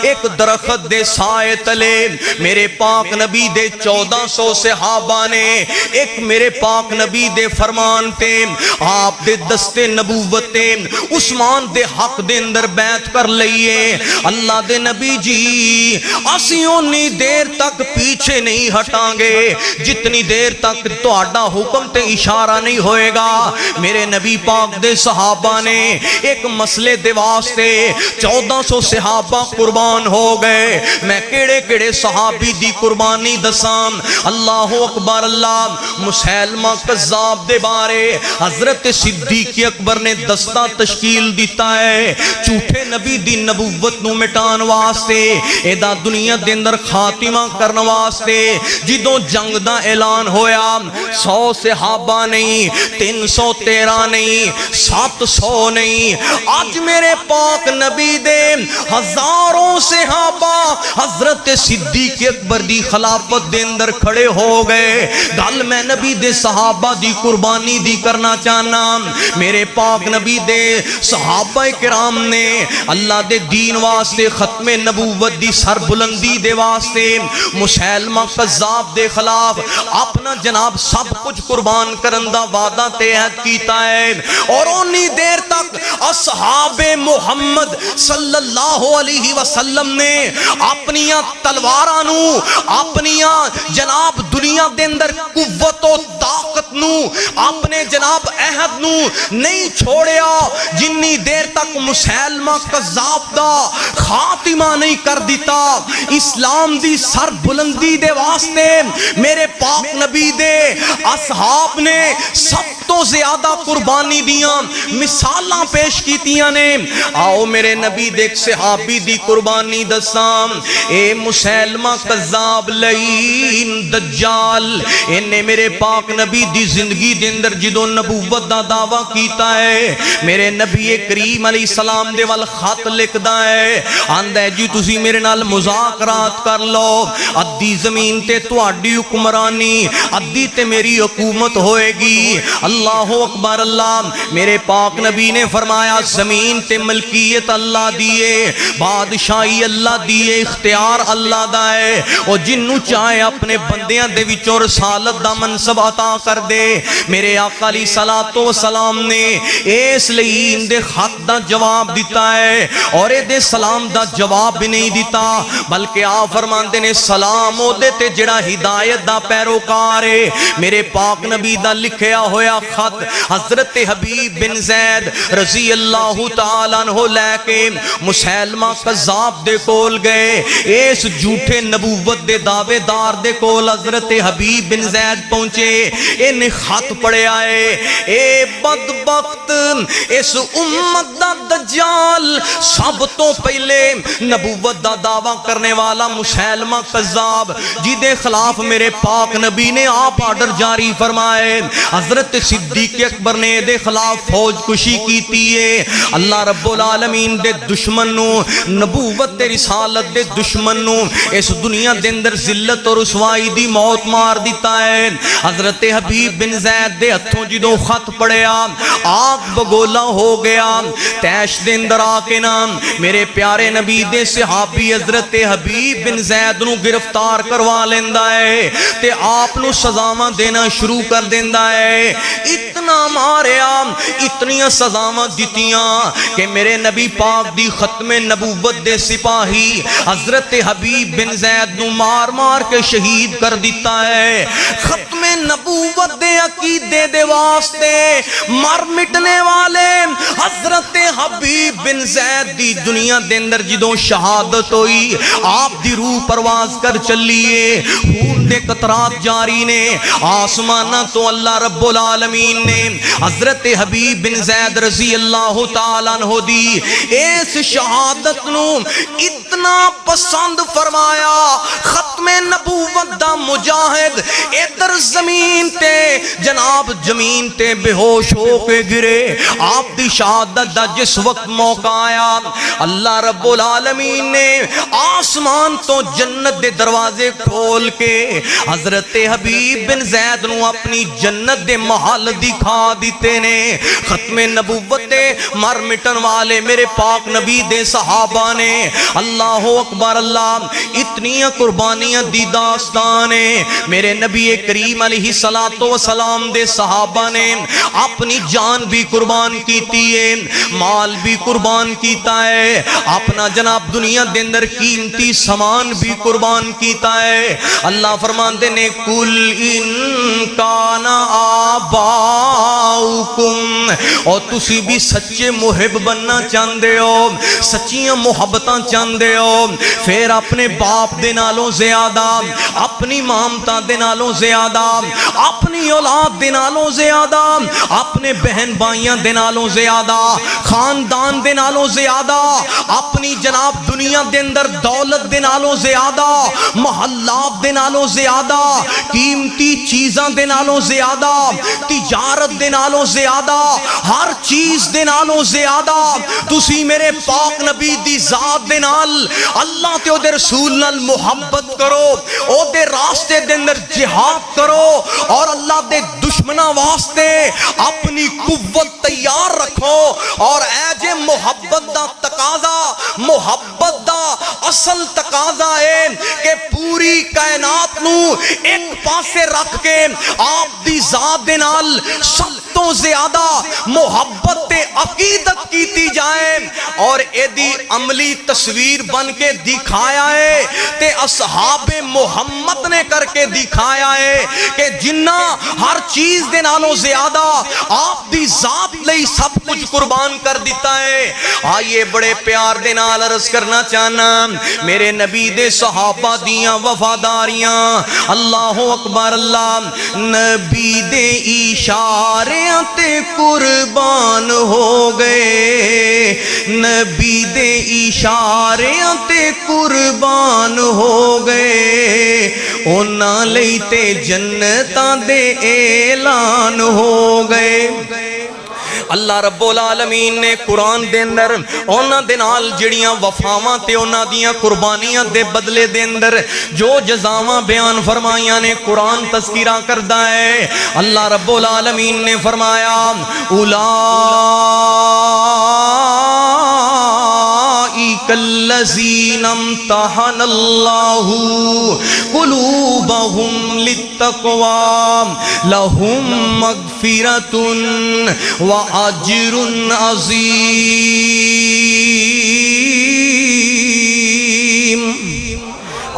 ایک درخت دے سائے تلے میرے پاک نبی دے 1400 صحابہ نے ایک میرے پاک نبی دے فرمان تے آپ دے دستے نبوت تے عثمان دے حق دے اندر بیعت کر لئیے۔ اللہ دے نبی جی اسی انی دیر تک پیچھے نہیں ہٹاں گے جتنی دیر تک تہاڈا حکم تے اشارہ نہیں ہوئے گا۔ میرے نبی پاک دے صحابہ نے ایک مسئلے دے واسطے 1400 صحابہ قربان ہو گئے۔ میں کیڑے کیڑے صحابی دی قربانی دسام؟ اللہ اکبر اللہ۔ مسیلمہ کذاب دے بارے حضرت صدیق اکبر نے دستہ تشکیل دیتا ہے جھوٹے نبی دی نبوت نو مٹان واسطے، ایدہ دنیا دے اندر خاتمہ کرن واسطے۔ جدوں جنگ دا اعلان ہویا 100 صحابہ نہیں، 313 نہیں، 700 نہیں، آج میرے پاک نبی دے ہزاروں صحابہ حضرت صدیق اکبر دی خلافت دے اندر کھڑے ہو گئے۔ گل میں نبی دے صحابہ دی قربانی دی کرنا چاہنا۔ میرے پاک نبی دے صحابہ کرام نے اللہ دے دین واسطے ختم نبوت دی سر بلندی دے واسطے مسیلمہ کذاب دے خلاف اپنا جناب سب کچھ قربان کرن دا وعدہ تہت کیتا ہے، اور انی دیر تک اصحاب محمد صلی اللہ علیہ وسلم نے اپنیاں تلوارانو، اپنیاں جناب دنیا دے اندر قوت و طاقت نو، اپنے جناب عہد نو نہیں چھوڑیا جنی دیر تک مسیلمہ کذاب دا خاتمہ نہیں کر دیتا۔ اسلام دی سر بلندی دے واسطے میرے پاک نبی دے اصحاب نے سب تو زیادہ قربانی دیاں مثالاں پیش کیتیاں نے۔ آؤ میرے نبی دیکھ صحابی دی قربانی دسام۔ اے مسیلمہ کذاب لعین دجال، انہیں میرے پاک نبی دی زندگی دے اندر جدو نبوت دا دعویٰ کیتا ہے، میرے نبی کریم علیہ السلام دے وال خط لکھ دا ہے، آندہ ہے جی تسی میرے نال مذاکرات کر لو، ادھی زمین تے تواڈی حکمرانی، ادھی تے میری حکومت ہوئے گی۔ اللہ اکبر اللہ۔ میرے پاک نبی نے فرمایا زمین تے ملکیت اللہ دیے، بادشاہی اللہ دیے، اختیار اللہ دا ہے، اور جنو چاہے اپنے بندیاں دے وچوں رسالت دا منصب عطا کر دے۔ میرے آقا علیہ السلام نے اس لئین دے خط دا جواب دیتا ہے، اور دے سلام دا جواب بھی نہیں دیتا، بلکہ آپ فرمان دے نے سلام او دے تے جڑا ہدایت دا پیروکار ہے۔ میرے پاک نبی دا لکھیا ہویا خط حضرت حبیب بن زید رضی اللہ تعالیٰ عنہ لے کے مسیلمہ کذاب دے کول گئے. اس جھوٹے نبوت دے دعوے دار دے کول حضرت حبیب بن زید پہنچے. انہیں خط پڑھے آئے اے بدبخت اس امت دا دجال سب تو پہلے نبوت دا دعویٰ کرنے والا مسیلمہ کذاب جیدے خلاف میرے پاک نبی نے آپ آرڈر جاری فرمائے. حضرت صدیق اکبر نے دے خلاف فوج کشی کیتی ہے. اللہ رب العالمین دے دشمن نو نبوت دے رسالت دے دشمن نو اس دنیا دے اندر ذلت اور رسوائی دی موت مار دیتا ہے. حضرت حبیب بن زید دے ہتھوں جدوں خط پڑھیا آگ بگولا ہو گیا. تیش دے اندر آ کے نام میرے پیارے نبی دے صحابی حضرت حبیب بن زید نو گرفتار کروا لیندا ہے تے آپ نو سزاواں دینا شروع کر دیندا ہے. اتنا ماریا اتنیاں سزاواں دتیاں کہ میرے نبی پاک دی ختم نبوت دے سپاہی حضرت حبیب بن زید نو مار مار کے شہید کر دیتا ہے. ختم نبوت دے عقیدے دے واسطے مر مٹنے والے حضرت حبیب بن زید دی دنیا دے اندر جدوں شہادت ہوئی آپ دی روح پرواز کر چلیے. خون دے قطرات جاری نے آسمانہ تو اللہ رب العالمین نے حضرت حبیب بن زید رضی اللہ تعالیٰ عنہ دی اس شہادت نو اتنا پسند فرمایا. ختم نبوت دا مجاہد ادھر زمین تے جناب زمین تے بے ہوش ہو کے گرے. آپ دی شہادت دا جس وقت موقع آیا اللہ رب العالمین نے آسمان تو جنت دے دروازے کھول کے حضرت حبیب بن زید نو اپنی جنت دے محل دکھا دیتے نے. ختم نبوت دے مر مٹن والے میرے پاک نبی دے صحابہ نے اللہ اکبر اللہ اتنی قربانیاں دی داستان ہے. میرے نبی کریم علیہ السلام دے صحابہ نے اپنی جان بھی قربان کیتی ہے مال بھی قربان کیتا ہے اپنا جناب دنیا دے اندر قیمتی سامان بھی قربان کیتا ہے. اللہ فرماندے نے کل ان کان آباؤکم اور تسی بھی سچے محب بننا چاندے ہو سچیاں محبتاں چاندے ہو پھر اپنے باپ دے نالوں زیادہ اپنی مامتا دے نالوں زیادہ اپنی اولاد دے نالوں زیادہ اپنے بہن بھائیاں دے نالوں زیادہ خاندان دے نالوں زیادہ اپنی جناب دنیا دے اندر دولت دے نالوں زیادہ محلات دے نالوں زیادہ قیمتی چیزاں دے نالوں زیادہ تجارت دے نالوں زیادہ ہر چیز دے نالوں زیادہ تسی میرے پاک نبی دی ذات دے نال اللہ تے او دے رسول نال محبت کرو او دے راستے دے اندر جہاد کرو اور اللہ دے دشمنہ واسطے اپنی قوت تیار رکھو. اور اے جے محبت دا تقاضا محبت دا اصل تقاضا ہے کہ پوری کائنات نو ایک پاسے رکھ کے آپ دی ذات دے نال سب تو زیادہ محبت تے عقیدت کیتی جائے اور ایدی عملی تصویر بن کے دکھایا ہے تے اصحاب محمد نے کر کے دکھایا ہے کہ جنہ ہر چیز دے نالوں زیادہ آپ دی ذات لئی سب کچھ قربان کر دیتا ہے. آئیے بڑے پیار دے نال عرض کرنا چاہنا میرے نبی دے صحابہ دیاں وفاداریاں اللہ اکبر اللہ نبی دے اشارے تے قربان ہو گئے نبی دے اشارے تے قربان ہو گئے انہاں لئی تے جنتاں دے اعلان ہو گئے. اللہ رب العالمین نے قرآن دے اندر اونا دے نال جڑیاں وفاواں تے اونا دیاں قربانیاں دے بدلے دے اندر جو جزاواں بیان فرمائیاں نے قرآن تذکرہ کردہ ہے. اللہ رب العالمین نے فرمایا اولئک الذین امتحن اللہ قلوبہم للتقوی لہم مغفرۃ وَأَجْرٌ عَظِيمٌ.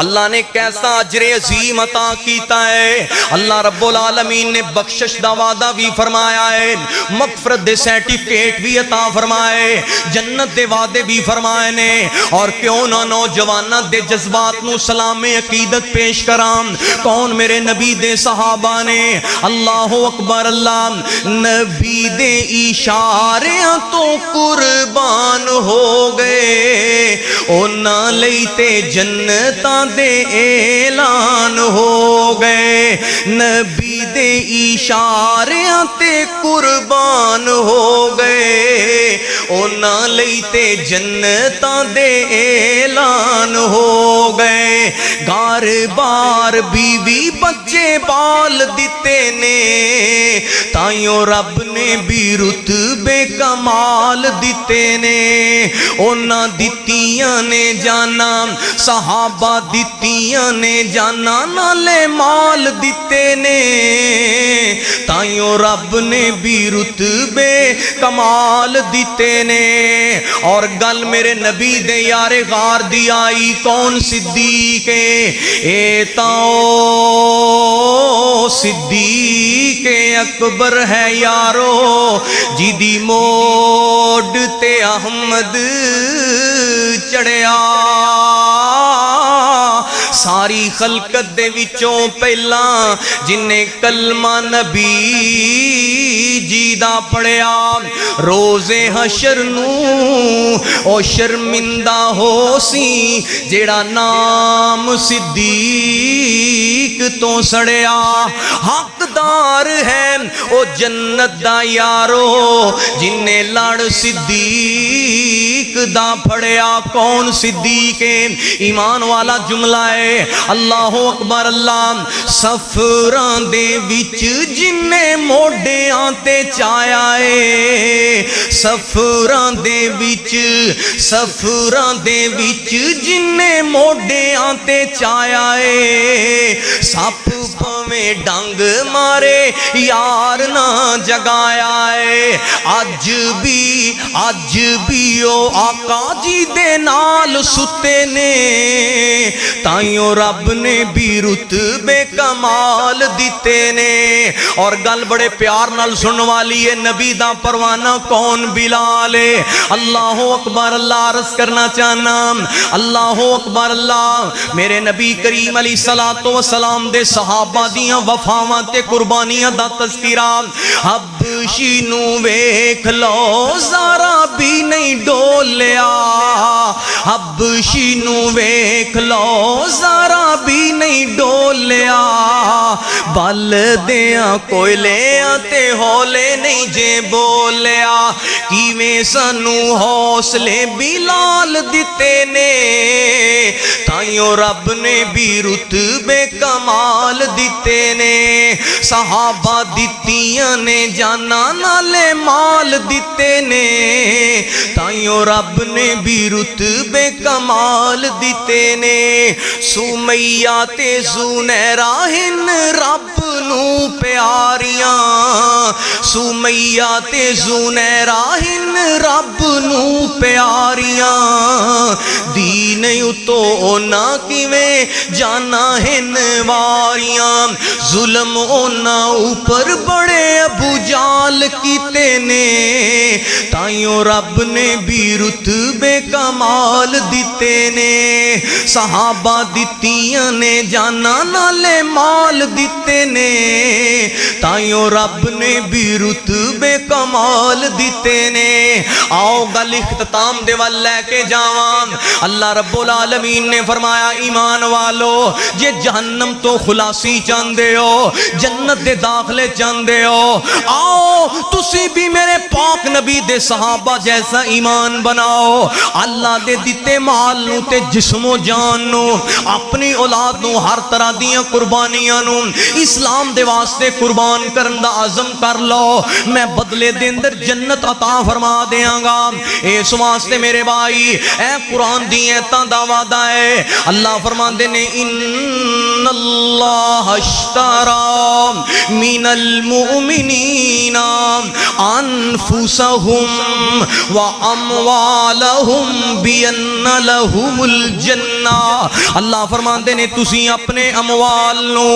اللہ نے کیسا اجر عظیم عطا کیتا ہے. اللہ رب العالمین نے بخشش دا وعدہ بھی فرمایا ہے, مغفرت دے سرٹیفکیٹ بھی عطا فرمائے, جنت دے وعدے بھی فرمائے نے. اور کیوں نہ نوجوانہ دے جذبات نو سلام عقیدت پیش کرام. کون میرے نبی دے صحابہ نے. اللہ اکبر اللہ. نبی دے اشاریاں تو قربان ہو گئے, اونا لیتے جنتاں دے اعلان ہو گئے. نبی دے اشاریاں تے قربان ہو گئے, اونا لیتے جنتاں دے اعلان ہو گئے. گھر بار بیوی بچے بال دیتے نے, تائیوں رب نے بھی رتبے کمال دیتے نے. اونا دتیاں نے جانا, صحابہ دتیاں نے جانا, نالے مال دیتے نے, تائیوں رب نے بھی رتبے کمال دیتے نے. اور گل میرے نبی دے یار غار دی آئی, کون صدیق اے تاؤ صدیق اکبر ہے یارو, جی دی موڈ تے احمد چڑھیا. ساری خلقت دے وچوں پہلا جنہیں کلمہ نبی جی دا پڑھیا, روز حشر نو او شرمندہ ہو سی جیڑا نام صدیق تو سڑیا. حقدار ہے او جنت دا یارو جنہیں لڑ صدیق دا پڑھیا. کون صدیق ہے؟ ایمان والا جملہ ہے. اللہ اکبر اللہ. سفران دے وچ جنہیں موڈیاں تے چایا ہے, سفران دے وچ جنہیں موڈیاں تے چایا ہے, سپ پھویں ڈنگ مارے یار نہ جگایا ہے. اج بھی او آقا جی دے نال ستے نے, تائیوں رب نے بھی رتبے کمال دیتے نے. اور گل بڑے پیار نال سن والی ہے, نبی دا پروانہ کون؟ بلال ہے. اللہ اکبر اللہ. عرض کرنا چاہنا اللہ اکبر اللہ. میرے نبی کریم علیہ الصلوۃ والسلام دے صحابہ دیاں وفاواں تے قربانیاں دا تذکرہ. حبشی نو ویکھ لو ذرا بھی نہیں ڈولیا, حبشی نو ویکھ لو ذرا بھی نہیں ڈولیا. بل دیاں کوئلیاں تے ہولے نہیں جے بولیا. کیویں سانو حوصلے بلال دیتے نے, تائیوں رب نے بھی رتبے کمال دیتے نے. صحابہ دتیاں نے جانا, نالے مال دیتے نے, تائیوں رب نے بھی رتبے کمال دیتے نے. سمیہ تے زنیرہ ہن رب نو پیاریاں, سمیہ تے زنیرہ ہن رب نو پیاریاں. دین اتو اونا کیویں جانا ہن واریاں, ظلم اونا اوپر بڑے ابو جال کیتے نے, تائیوں رب نے بھی رتبے کمال دیتے نے. صحابہ دتیاں نے جانا, نالے مال دیتے نے, تائیوں رب نے بھی رتبے کمال دیتے نے. آؤ گل اختتام دے وال لے کے جاواں. اللہ رب العالمین نے فرمایا, ایمان والو جے جہنم تو خلاصی چاندے ہو, جنت دے داخلے چاندے ہو, آؤ تسی بھی میرے پاک نبی دے صحابہ جیسا ایمان بناؤ. اللہ دے دیتے مال نو تے جسم و جان نو, اپنی اولاد نو, ہر طرح دیاں قربانیاں نو اسلام دے واسطے قربان کرن دا عزم کر لو. میں بدلے دے اندر جنت عطا فرما دیاں گا۔ اس واسطے میرے بھائی اے قرآن دی ایتاں دا وعدہ ہے۔ اللہ فرماندے نے ان اللہ اشترى من المؤمنین انفسهم واموالهم بان لهم الجنہ۔ اللہ فرماندے نے تسی اپنے اموال نو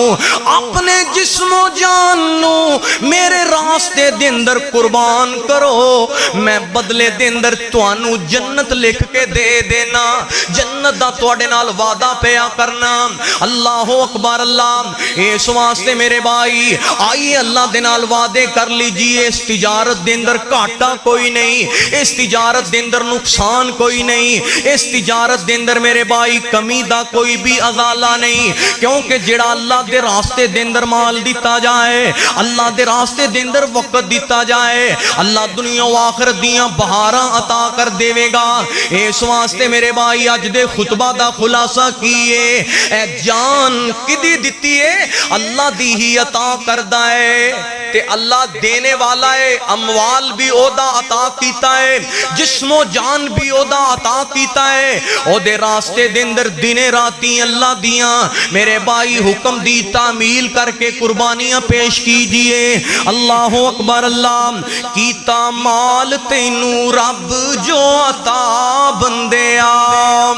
اپنے جسم و جان نو میرے راستے دے اندر قربان کرو، میں بدلے دے اندر توانو جنت لکھ کے دے دینا، جنت دا تواڈے نال وعدہ پیا کرنا۔ اللہ اکبر اللہ۔ اس واسطے میرے بھائی آئیے اللہ دے نال وعدے کر لیجئے، اس تجارت دے اندر گھاٹا کوئی نہیں، اس تجارت دے اندر نقصان کوئی نہیں، اس تجارت دے اندر میرے بھائی کمی دا کوئی بھی ازالہ نہیں، کیونکہ جڑا اللہ دے راستے دے اندر مال دیتا جائے، اللہ دے راستے دے اندر وقت دیتا جائے، اللہ دنیا و آخرت دیاں بہاراں عطا کر دے گا۔ اس واسطے میرے بھائی اج دے خطبہ دا خلاصہ کیے، اے جان کدی دیتی ہے؟ اللہ دی ہی عطا کردہ ہے، تے اللہ دینے والا ہے، اموال بھی او دا عطا کیتا ہے، جسم و جان بھی او دا عطا کیتا ہے، او دے راستے دے اندر دنے راتی اللہ دیاں میرے بھائی حکم دی تعمیل کر کے قربانیاں پیش کیجئے۔ اللہ اکبر اللہ۔ کیتا مال تینوں رب جو عطا بندیا،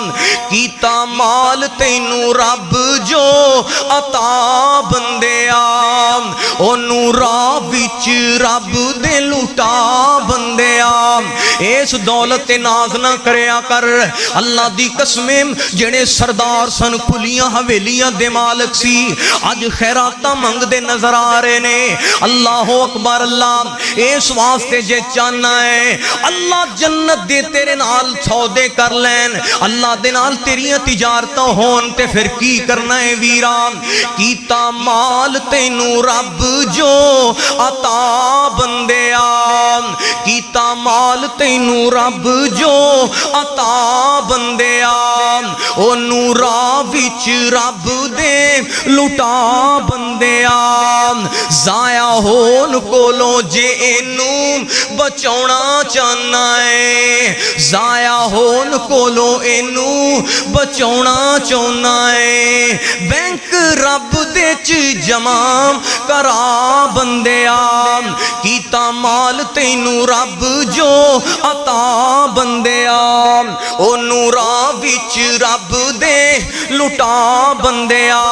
کیتا مال تینوں رب جو عطا بندیا، اونوں راہ وچ رب دے لٹا بندیا۔ اس دولت ناز نہ کریا کر، اللہ دی قسمیں جڑے سردار سن کھلیاں حویلیاں دے مالک سی، اج خیراتاں منگ دے نظر آ رہے نے۔ اللہ اکبر اللہ۔ اس واسطے جے چاہنا ہے اللہ جنت دے تیرے نال سودے کر لین، اللہ دے نال تیریاں تجارتاں ہون، تے پھر کی کرنا ہے ویران؟ کیتا مال تینوں رب جو عطا بندیا، کیتا مال تینوں رب جو عطا بندیا، اونوں راہ وچ رب دے لٹا بندیا۔ ضائع ہون کولوں جے اینوں بچاونا چاہنا ہے، ضائع ہون کولوں اینوں بچاونا چاہنا ہے، بینک رب دے چ جمع کرا بندیا۔ کیتا مال تینوں رب جو عطا بندیا، اونوں راہ وچ رب دے لٹا بندیا۔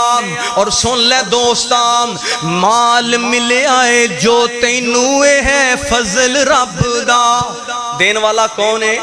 اور سن لے دوستان، مال ملیا ہے جو تینوں ہے فضل رب دا۔ دین والا کون ہے؟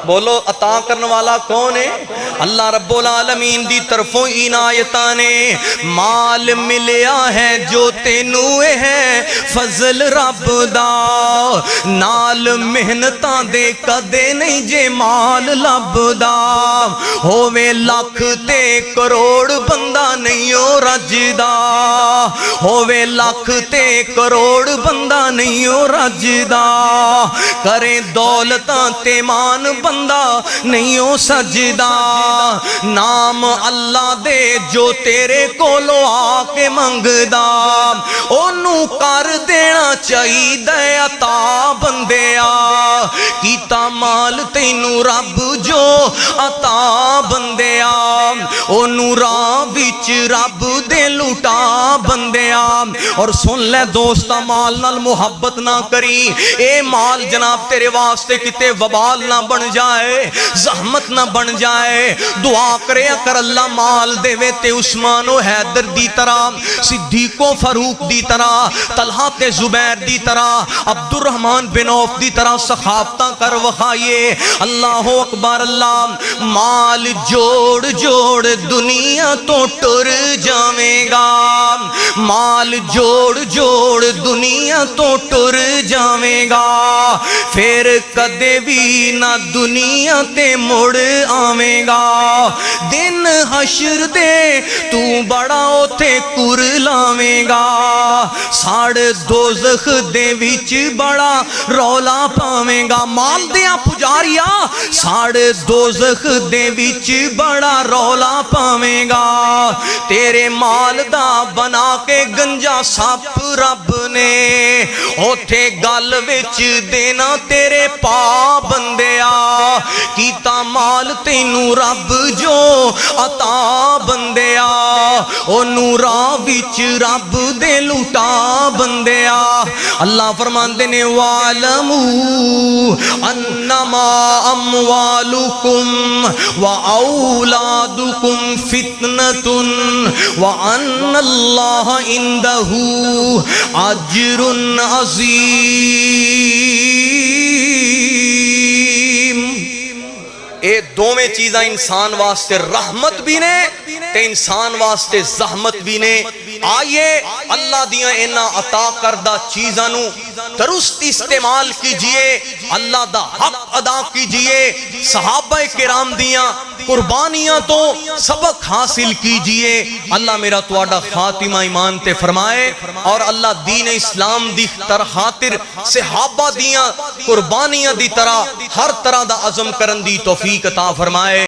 بولو عطا کرنے والا کون ہے؟ اللہ رب العالمین دی طرفوں عنایتاں نے۔ مال ملیا ہے جو تینوں ہے فضل رب دا، نال محنتاں دے کدے نہیں جے مال لبدا، ہووے لاکھ تے کروڑ بندہ نہیں او رجدا، ہووے لاکھ تے کروڑ بندہ نہیں او رجدا، کریں دولتاں تے مان بندہ نہیں او سجدہ، نام اللہ دے جو تیرے کولو آ کے منگدا، اونوں کر دینا چاہیے عطا بندیا۔ کیتا مال تینوں رب جو عطا بندیا، اونوں راہ وچ رب دے لٹا بندیا۔ اور سن لے دوستا، مال نال محبت نہ کری، اے مال جناب تیرے واسطے کتے وبال نہ بن جائے، زحمت نہ بن جائے۔ دعا کرے اگر اللہ مال دے وے تے عثمان و حیدر دی طرح، صدیق و فاروق دی طرح، طلحہ تے زبیر دی طرح، عبد الرحمن بن عوف دی طرح سخاوتاں کر وخائیے۔ اللہ اکبر اللہ۔ مال جوڑ جوڑ دنیا تو ٹر جاویں گا، مال جوڑ جوڑ دنیا تو ٹر جاویں گا، پھر کدے بھی نہ دنیا تے مڑ آویں گا۔ دن حشر دے تو بڑا اوتھے کر لاویں گا ساڑ دوزخ دے وچ بڑا رولا پاویں گا مال دیاں پجاریا ساڑ دوزخ دے وچ بڑا رولا پاویں گا تیرے مال دا بنا کے گنجا سپ رب نے اوتھے گل وچ دینا تیرے پا بندیا کیتا مال تینوں رب جو عطا بندیا او نورا وچ رب دے لٹا بندیا اللہ فرماندے نے وَعْلَمُوا أَنَّمَا أَمْوَالُكُمْ وَأَوْلَادُكُمْ فِتْنَةٌ وَأَنَّ اللَّهَ عِندَهُ أَجْرٌ عَظِيمٌ اے دوویں چیزاں انسان واسطے رحمت بھی نے تے انسان واسطے زحمت بھی نے آئیے اللہ دیاں اینا عطا کردہ چیزانوں درست استعمال کیجئے اللہ دا حق ادا کیجئے صحابہ کرام دیاں قربانیاں تو سبق حاصل کیجئے اللہ میرا تواڈا خاتمہ ایمان تے فرمائے اور اللہ دین اسلام دی تر خاطر صحابہ دیاں قربانیاں دی طرح ہر طرح دا عزم کرن دی توفیق عطا فرمائے